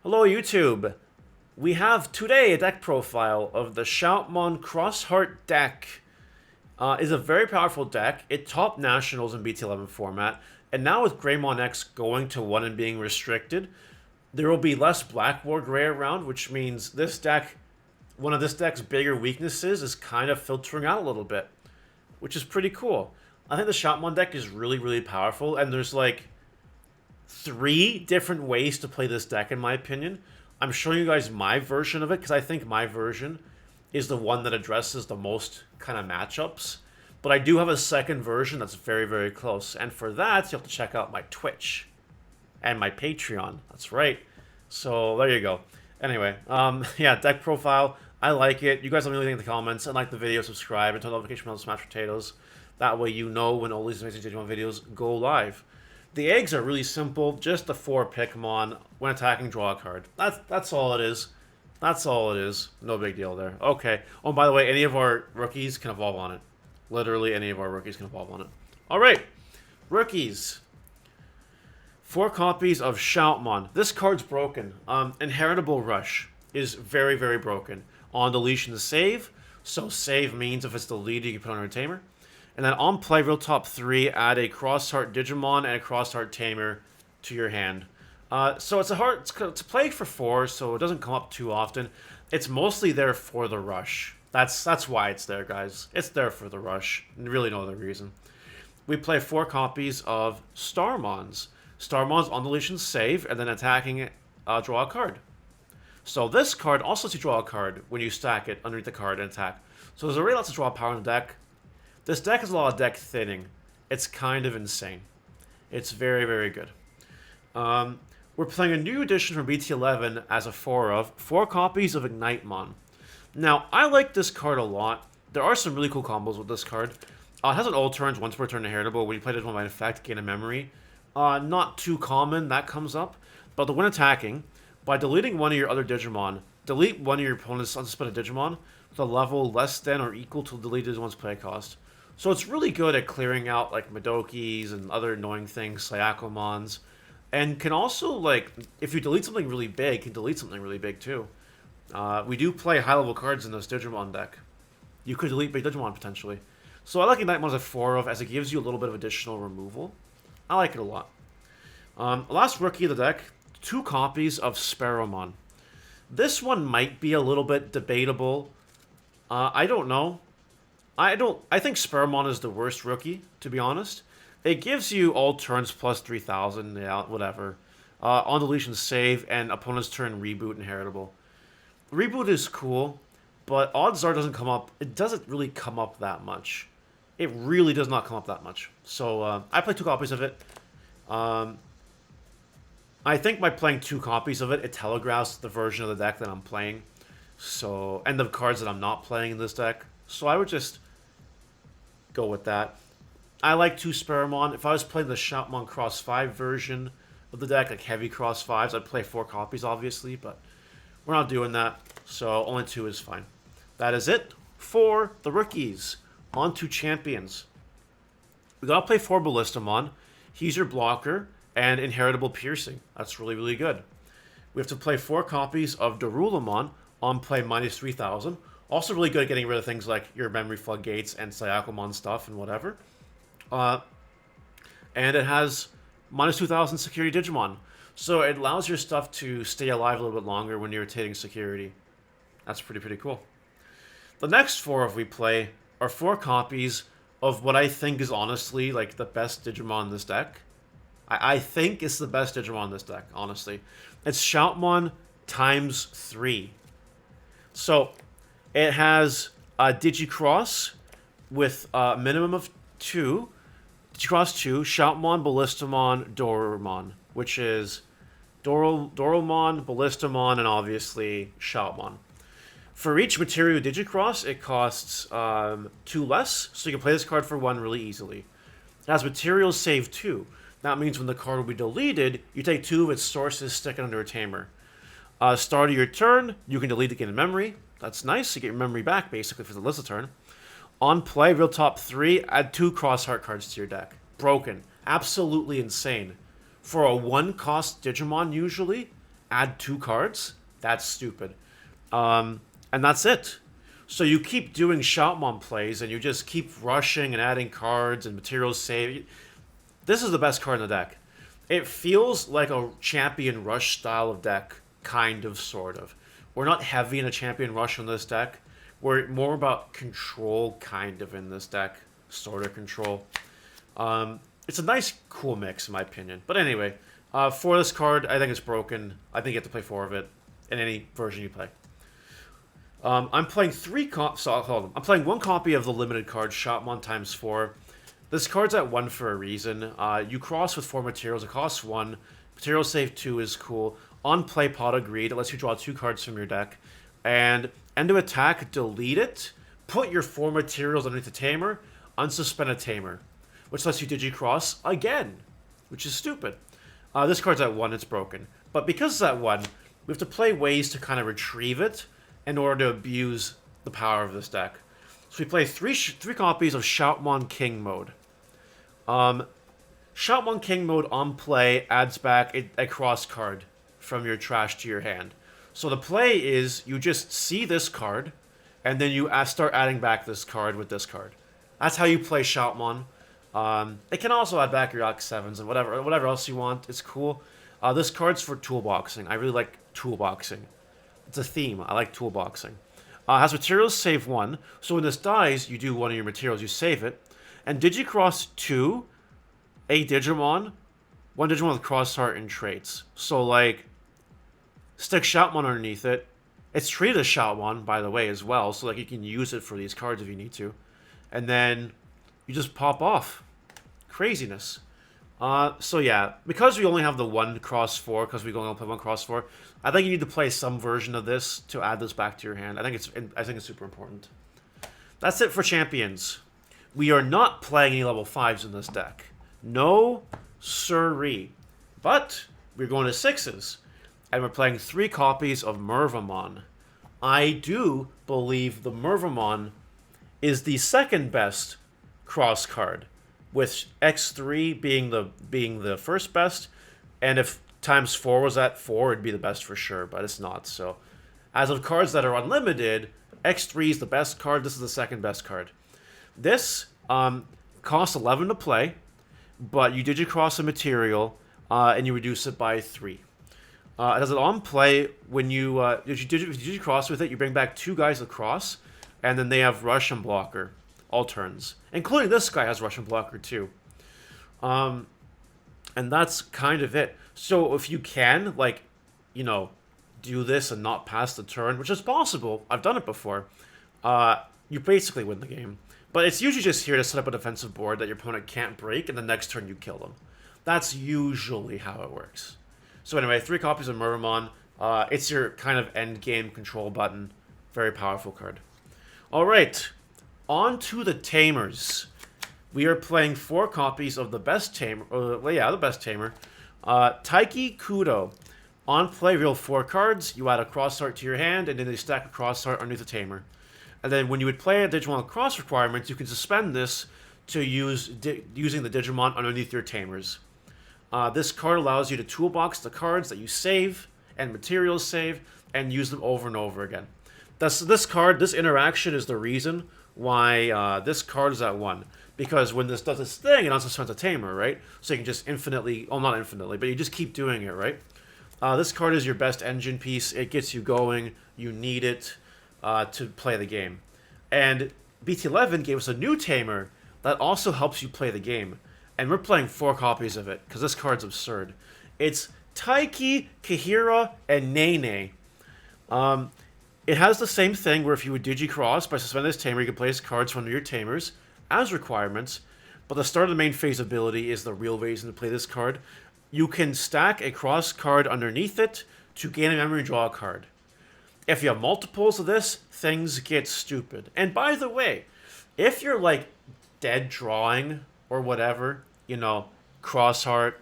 Hello YouTube! We have today a deck profile of the Shoutmon Xros Heart deck. It's a very powerful deck. It topped Nationals in BT11 format, and now with Greymon X going to 1 and being restricted, there will be less Black War Gray around, which means this deck, one of this deck's bigger weaknesses is kind of filtering out a little bit, which is pretty cool. I think the Shoutmon deck is really powerful, and there's like 3 different ways to play this deck in my opinion. I'm showing you guys my version of it because I think my version is the one that addresses the most kind of matchups. But I do have a second version that's very close. And for that, you have to check out my Twitch and my Patreon. That's right. So there you go. Anyway, yeah, deck profile. I like it. You guys let me know anything in the comments. And like the video, subscribe, and turn the notification bell to smash potatoes. That way you know when all these amazing Digimon videos go live. The eggs are really simple, just the 4 Pikmon. When attacking, draw a card. That's all it is. That's all it is. No big deal there. Okay. Oh, by the way, any of our rookies can evolve on it. Literally any of our rookies can evolve on it. Alright. Rookies. 4 copies of Shoutmon. This card's broken. Inheritable Rush is very broken. On deletion, save. So save means if it's deleted, you can put on a Tamer. And then on play, real top 3, add a Xros Heart Digimon and a Xros Heart Tamer to your hand. So it's a play for 4, so it doesn't come up too often. It's mostly there for the rush. That's why it's there, guys. It's there for the rush. Really no other reason. We play 4 copies of Starmons. Starmons on deletion save, and then attacking draw a card. So this card also lets you draw a card when you stack it underneath the card and attack. So there's already lots of draw power in the deck. This deck has a lot of deck thinning. It's kind of insane. It's very good. We're playing a new edition from BT11 as a 4 copies of Ignitemon. Now, I like this card a lot. There are some really cool combos with this card. It has an all turns, once per turn inheritable. When you play this one by effect, gain a memory. Not too common, that comes up. But when attacking, by deleting one of your other Digimon, delete one of your opponent's unsuspended Digimon with a level less than or equal to the deleted one's play cost. So it's really good at clearing out like Modokis and other annoying things, Syakomons. And can also, like, if you delete something really big, can delete something really big too. We do play high-level cards in this Digimon deck. You could delete big Digimon potentially. So I like Ignitemon as a 4 as it gives you a little bit of additional removal. I like it a lot. Last rookie of the deck, 2 copies of Sparrowmon. This one might be a little bit debatable. I don't know. I think Sparrowmon is the worst rookie, to be honest. It gives you all turns plus 3,000, yeah, whatever. On deletion save, and opponent's turn reboot inheritable. Reboot is cool, but odds are it doesn't really come up that much. It really does not come up that much. So, I play 2 copies of it. I think by playing 2 copies of it, it telegraphs the version of the deck that I'm playing. So, and the cards that I'm not playing in this deck. So I would just go with that. I like 2 Sparrowmon. If I was playing the Shoutmon Cross 5 version of the deck, like heavy Cross 5s, I'd play 4 copies, obviously, but we're not doing that, so only 2 is fine. That is it for the rookies. On to champions. We gotta play 4 Ballistamon. He's your blocker and inheritable piercing. That's really good. We have to play 4 copies of Darulamon on play minus 3,000. Also really good at getting rid of things like your memory floodgates and Syakomon stuff and whatever. And it has minus 2,000 security Digimon. So it allows your stuff to stay alive a little bit longer when you're rotating security. That's pretty cool. The next 4 we play are 4 copies of what I think is honestly like the best Digimon in this deck. I think it's the best Digimon in this deck, honestly. It's Shoutmon times 3. So it has a Digicross with a minimum of 2. Digicross 2, Shoutmon, Ballistamon, Dorumon, which is Dorumon, Ballistamon, and obviously Shoutmon. For each material Digicross, it costs 2 less, so you can play this card for 1 really easily. It has material save 2. That means when the card will be deleted, you take 2 of its sources, stick it under a Tamer. Start of your turn, you can delete it, gain a memory. That's nice, you get your memory back, basically, for the list of turn. On play, real top 3, add 2 Xros Heart cards to your deck. Broken. Absolutely insane. For a 1-cost Digimon, usually, add 2 cards, that's stupid. And that's it. So you keep doing Shoutmon plays, and you just keep rushing and adding cards and materials save. This is the best card in the deck. It feels like a champion rush style of deck, kind of, sort of. We're not heavy in a champion rush on this deck. We're more about control, kind of, in this deck. Sort of control. It's a nice, cool mix, in my opinion. But anyway, for this card, I think it's broken. I think you have to play 4 of it in any version you play. I'm playing 3 copies. I'm playing 1 copy of the limited card, Shoutmon ×4. This card's at 1 for a reason. You cross with 4 materials. It costs 1. Material save 2 is cool. On play, Pot of Greed. It lets you draw 2 cards from your deck. And end of attack, delete it. Put your 4 materials underneath the Tamer. Unsuspend a Tamer. Which lets you Digicross again. Which is stupid. This card's at 1. It's broken. But because it's at 1, we have to play ways to kind of retrieve it in order to abuse the power of this deck. So we play three copies of Shoutmon King mode. Shoutmon King mode on play adds back a cross card from your trash to your hand. So the play is you just see this card, and then you start adding back this card with this card. That's how you play Shoutmon. It can also add back your X7s and whatever else you want. It's cool. This card's for toolboxing. I really like toolboxing. It's a theme. I like toolboxing. Has materials save 1. So when this dies, you do 1 of your materials. You save it. And Digicross 2, a Digimon, 1 Digimon with Xros Heart and traits. So, like, stick Shoutmon underneath it. It's treated as Shoutmon, by the way, as well. So, like, you can use it for these cards if you need to. And then you just pop off. Craziness. So yeah, because we only have the 1 ×4, because we only play 1 ×4, I think you need to play some version of this to add this back to your hand. I think it's super important. That's it for champions. We are not playing any level 5s in this deck. No siree. But we're going to 6s. And we're playing 3 copies of Mervamon. I do believe the Mervamon is the second best cross card, with X3 being the first best, and if ×4 was at 4, it'd be the best for sure, but it's not. So, as of cards that are unlimited, X3 is the best card. This is the second best card. This costs 11 to play, but you Digicross a material, and you reduce it by 3. It has it on play when you Digicross with it. You bring back 2 guys across, and then they have Rush and Blocker all turns, including this guy has Rush and Blocker too. And that's kind of it. So if you can, like, you know, do this and not pass the turn, which is possible, I've done it before, you basically win the game. But it's usually just here to set up a defensive board that your opponent can't break, and the next turn you kill them. That's usually how it works. So anyway, 3 copies of Mervamon. It's your kind of end game control button. Very powerful card. Alright, on to the Tamers. We are playing 4 copies of the best Tamer. The best Tamer. Taiki Kudo. On play, reveal 4 cards. You add a Xros Heart to your hand, and then you stack a Xros Heart underneath the Tamer. And then when you would play a Digimon with cross requirements, you can suspend this to use using the Digimon underneath your Tamers. This card allows you to toolbox the cards that you save and materials save and use them over and over again. This interaction is the reason why this card is at 1. Because when this does this thing, it unsuspends a Tamer, right? So you can just infinitely, well, not infinitely, but you just keep doing it, right? This card is your best engine piece. It gets you going. You need it to play the game. And BT11 gave us a new Tamer that also helps you play the game. And we're playing 4 copies of it, because this card's absurd. It's Taiki, Kahira, and Nene. It has the same thing where if you would Digicross by suspending this Tamer, you can place cards from under your Tamers as requirements. But the start of the main phase ability is the real reason to play this card. You can stack a cross card underneath it to gain a memory and draw a card. If you have multiples of this, things get stupid. And by the way, if you're like dead drawing or whatever, you know, Xros Heart,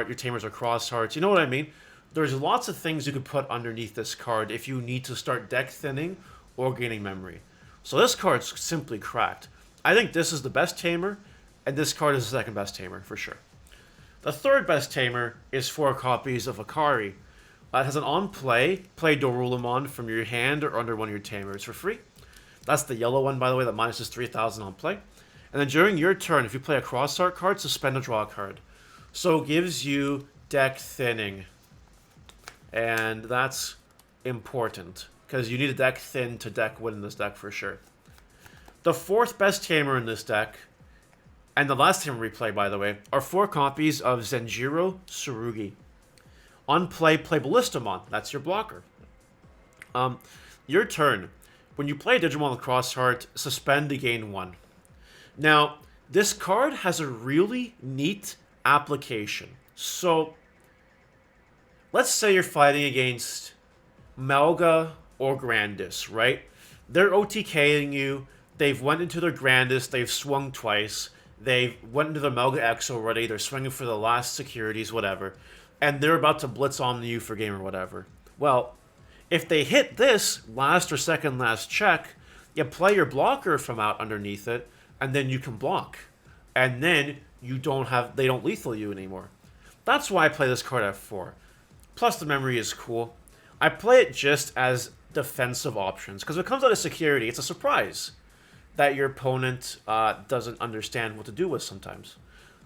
your Tamers are Xros Hearts, you know what I mean? There's lots of things you could put underneath this card if you need to start deck thinning or gaining memory. So this card's simply cracked. I think this is the best Tamer, and this card is the second best Tamer, for sure. The third best Tamer is 4 copies of Akari. It has an on play. Play Dorulemon from your hand or under one of your Tamers for free. That's the yellow one, by the way, that minuses 3,000 on play. And then during your turn, if you play a Xros Heart card, suspend a draw card. So it gives you deck thinning. And that's important, because you need a deck thin to deck win in this deck for sure. The fourth best Tamer in this deck, and the last Tamer we play, by the way, are 4 copies of Zenjiro Tsurugi. On play, play Ballistamon. That's your blocker. Your turn. When you play Digimon with Xros Heart, suspend to gain 1. Now, this card has a really neat application. So, let's say you're fighting against Melga or Grandis, right? They're OTKing you. They've went into their Grandis. They've swung twice. They've went into their Melga X already. They're swinging for the last securities, whatever. And they're about to blitz on you for game or whatever. Well, if they hit this last or second last check, you play your blocker from out underneath it, and then you can block. And then they don't lethal you anymore. That's why I play this card at 4. Plus the memory is cool. I play it just as defensive options, because when it comes out of security, it's a surprise that your opponent doesn't understand what to do with sometimes.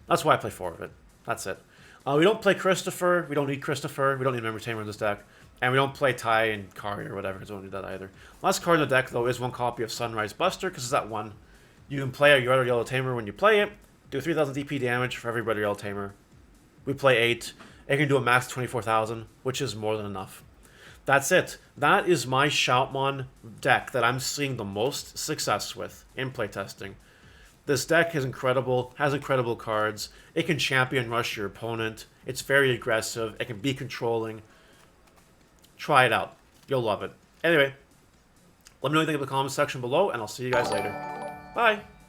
That's why I play 4 of it. That's it. We don't play Christopher. We don't need Christopher. We don't need Memory Tamer in this deck. And we don't play Tai and Kari or whatever, because we don't need that either. Last card in the deck, though, is 1 copy of Sunrise Buster, because it's that 1. You can play a Red or Yellow Tamer when you play it. Do 3,000 DP damage for every Red or Yellow Tamer. We play 8. It can do a max 24,000, which is more than enough. That's it. That is my Shoutmon deck that I'm seeing the most success with in playtesting. This deck is incredible, has incredible cards. It can champion rush your opponent. It's very aggressive. It can be controlling. Try it out. You'll love it. Anyway, let me know what you think in the comments section below, and I'll see you guys later. Bye!